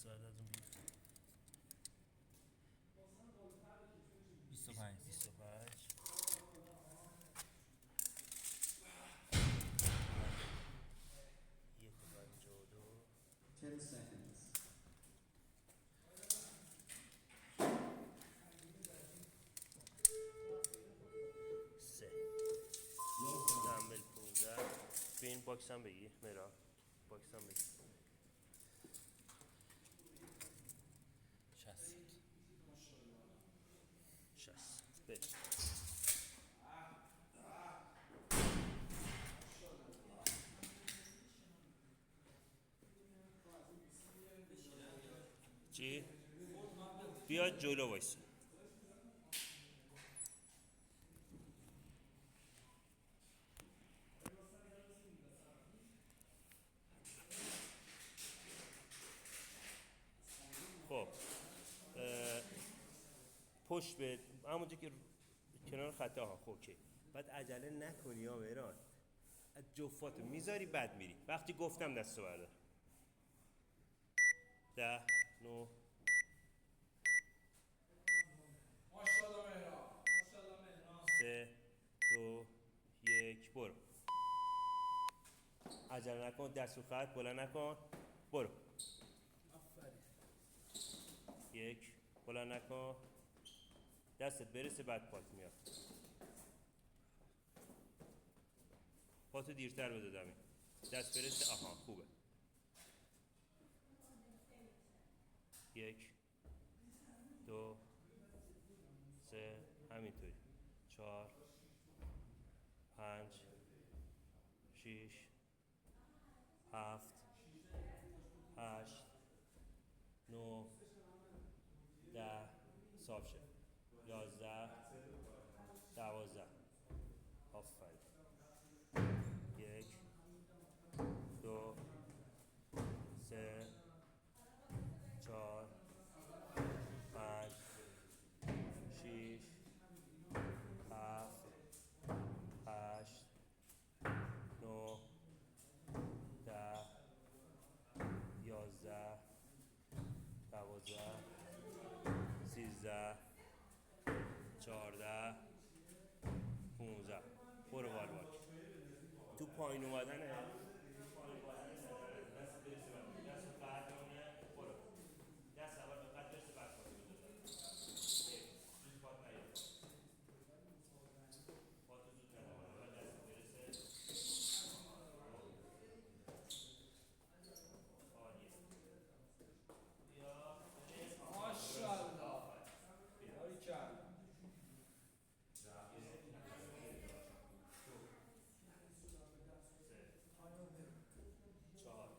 ساعت از اون 25 یک و 52 10 seconds. سه دنبل 15 به این باکس هم بگی مرا باکس هم بگی 60 60 بریم چی؟ بیاد جلو وایسا خب پشت به همونجا که کنار خطه ها خب اوکی بعد عجله نکنی ها مهران از جفاتو میذاری بعد میری وقتی گفتم دستو بردار 10 9 ماشاءالله مهران ماشاءالله مهران 3 2 1 برو عجله نکن دست رو خط بلند نکن برو آفرین یک بلند نکن دستت برسه بعد پات میاد پاتو دیرتر بده زمین دست برسه آها خوبه یک دو سه همینطوری 4 5 6 7 8 9 10 صاف شد 11 12 آفرین یک دو سه 4 5 6 7 8 9 10 11 12 13 14 15 برو والواک تو پایین اومدنه دست برسه بعد دست قدرانه برو دست اول به قد برسه بعد پاتو بده زود پات نیاد پاتو زود نده بعد دست برسه عالیه بیا ماشاءالله باریکلا چهار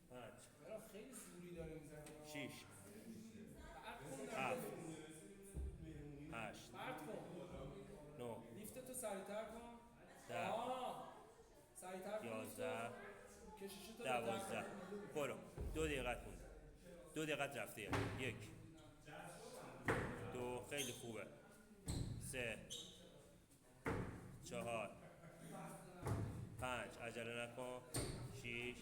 پنج مهران خیلی زوری داره میزنه شیش برد کن هفت هشت برد کن نه لیفتتو سریعتر کن ده سریعتر کن 11 کشیشتو 12 برو 2 دقیقت مونده 2 دقیقت رفته یک دو خیلی خوبه 3 4 5 عجله نکن 6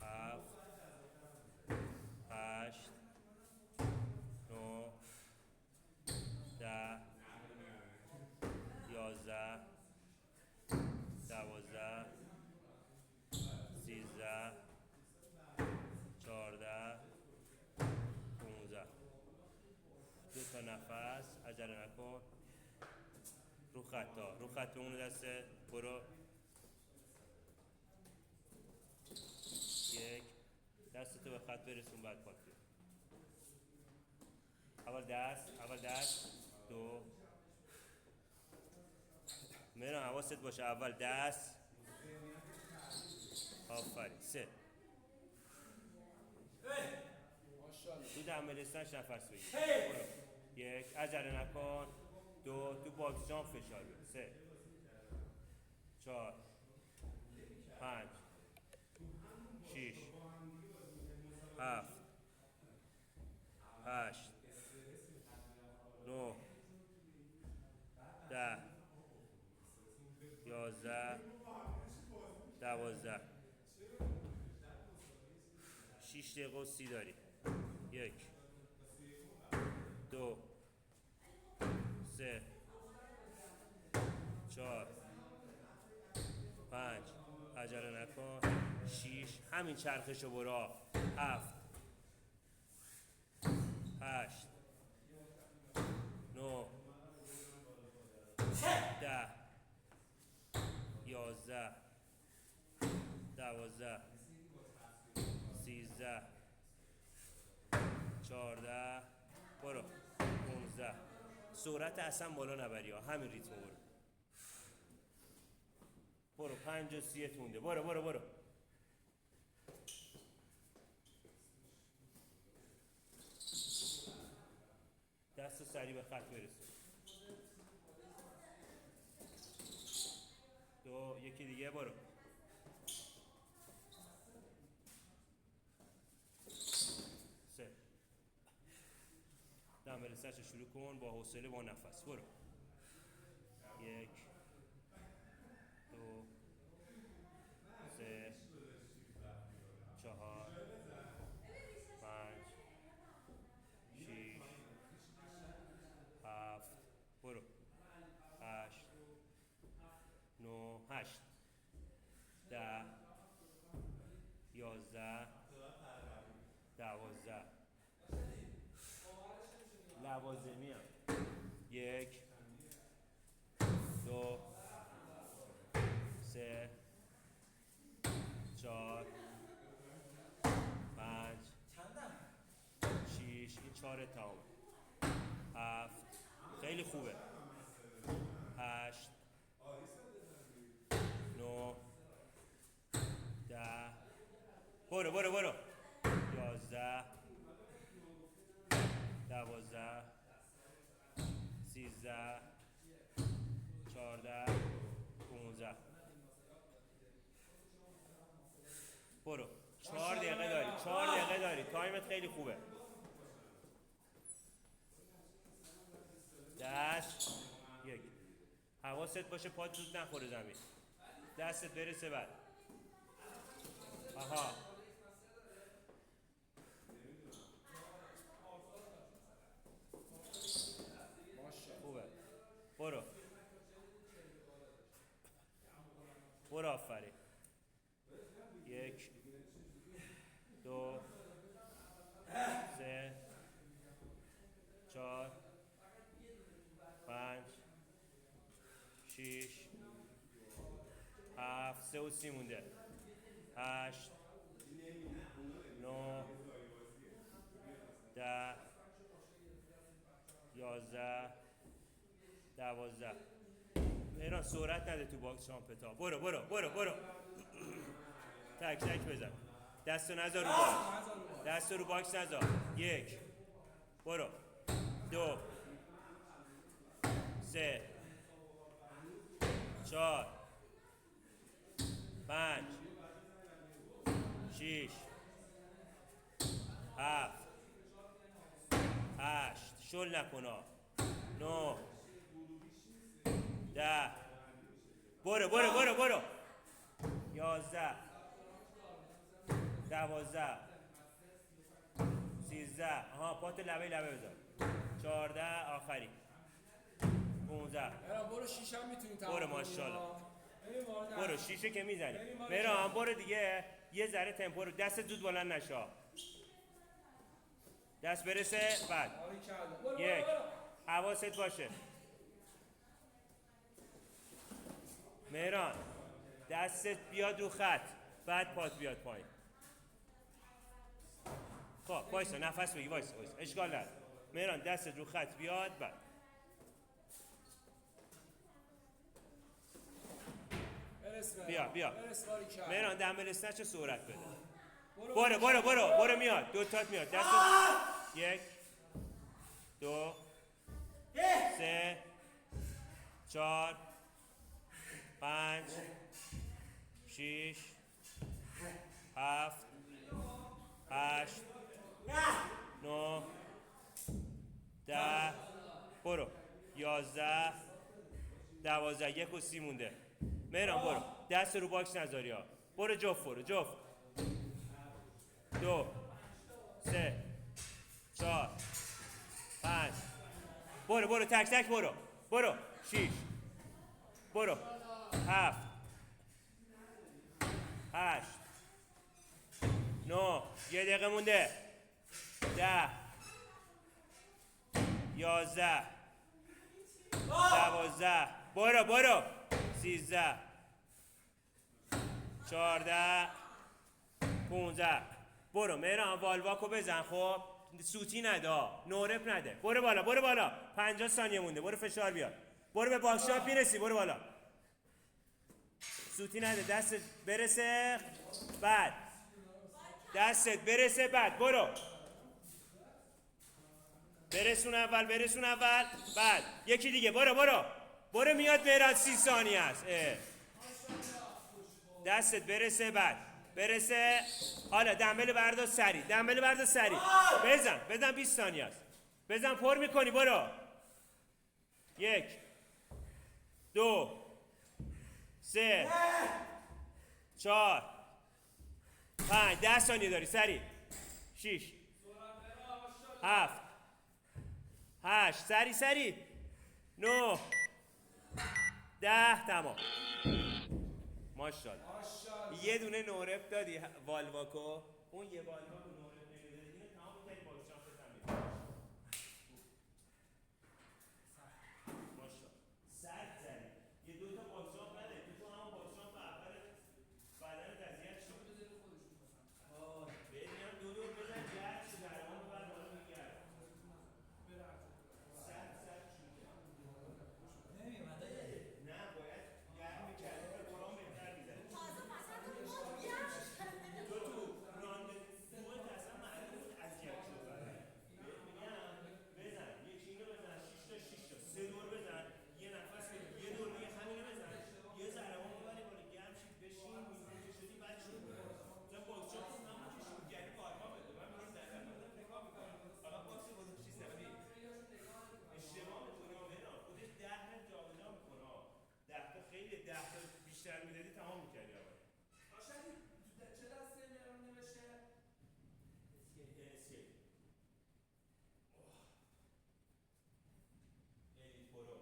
7 8 9 10 11 12 13 14 15 دو تا نفس عجله نکن رو خط اون دسته برو یک دستتو به خط برسون بعد پات بیار اول دست دو مهران حواست باشه اول دست آفرین سه ماشاءالله تو دمبلستانش نفس بگیر برو یک عجله نکن دو تو باکس جامپ فشار بده سه 4 5 6 7 8 9 10 11 12 6 دقیقه و 30 داری. 1 2 3 4 5 عجله نکن. 6 همین چرخشو برو. 7 8 9 10 11 12 13 14 برو 15. سرعت اصلا بالا نبری ها، همین ریتم برو. 5 و 30 مونده. برو. دست سریع به خط برسون. 2 یکی دیگه برو. 3 دنبل سرچ شروع کن با حوصله با نفس. برو. 1 2 3 4 5 6 7 برو. 8 9 8 10 11 12 لوازمی هم. 1 2 3 4 5 6 این 4 تمام. 7 خیلی خوبه. 8 9 10 برو. 11 12 13 14 15 برو. 4 دقیقه داری. تایمت خیلی خوبه. دست 1 حواست باشه پات زود نخوره زمین. دستت برسه بعد. آها خوبه. برو آفرین. 1 2 3 4 5 6 7 3 و 30 مونده. 8 9 10 11 12 ایران سرعت نده تو باکس شامپتا. برو. تک بزن. دستو نذار رو باکس. دستو رو باکس نذار. 1 برو. 2 3 4 5 6 7 8 شل نکنا. 9 10 برو. 11 12 13 آها پات لبه بذار. 14 آخری. 15 برو 6 هم میتونی برو ماشاءالله. برو 6 که میزنی. مهران برو دیگه. یه ذره تمپو رو. دست زود بلند نشا. دست برسه بعد. 1 حواست باشه. مهران دستت بیاد رو خط بعد پات بیاد پایین. خب وایسا نفس بگی. وایسا اشکال نداره. مهران دستت رو خط بیاد بعد. بیا مهران دنبل اسنچ سرعت بده. برو میاد. دوتات میاد. دست 1 2 3 4 5 6 7 8 9 10 برو. 11 12 1 و 30 مونده. مهران برو. دست رو باکس نذاری ها. برو جفت. 2 برو تک تک برو 6 برو 7 8 9 یه دقیقه مونده 10 11 12 برو 13 14 15 برو مهران والواکو بزن. خب سوتی نده، نورپ نده. برو بالا 50 ثانیه مونده. برو فشار بیار. برو به باکشاپ میرسی. برو بالا. سوتی نده، دستت برسه بعد. دستت برسه بعد. برو. برسون اول بعد. یکی دیگه. برو میاد مهران 30 ثانیه است. دستت برسه بعد. برسه. حالا دمبل بردار سری. بزن 20 ثانیه است. بزن پر میکنی. برو 1 2 3 4 5 10 ثانیه داری. سری 6 7 8 سری 9 10 تمام. ماشاءالله. یه دونه نورپ دادی والواکو. اون یه والواکو نورپ نمیدادی. اینو تمام می‌کردی با شانس تمرین. ماشاءالله. سر زدی. یه دو تا باکساپ نده. تو همون باکساپ اول بدن اذیت شد. ببینم دو دور بزن گرد شو درمان ببر بالا میگرد. سر نه باید گرم میکردی به قرآن بهتر میزنی. خیلی 10 تا بیشتر میدادی تمام میکردی اول. چه دسته مهران نوشته؟ اسکیپ. الیت برو.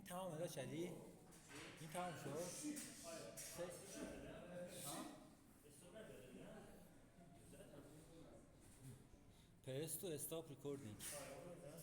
تمام داشت علی؟ این تمام شد؟ پرس تو استاپ ریکوردینگ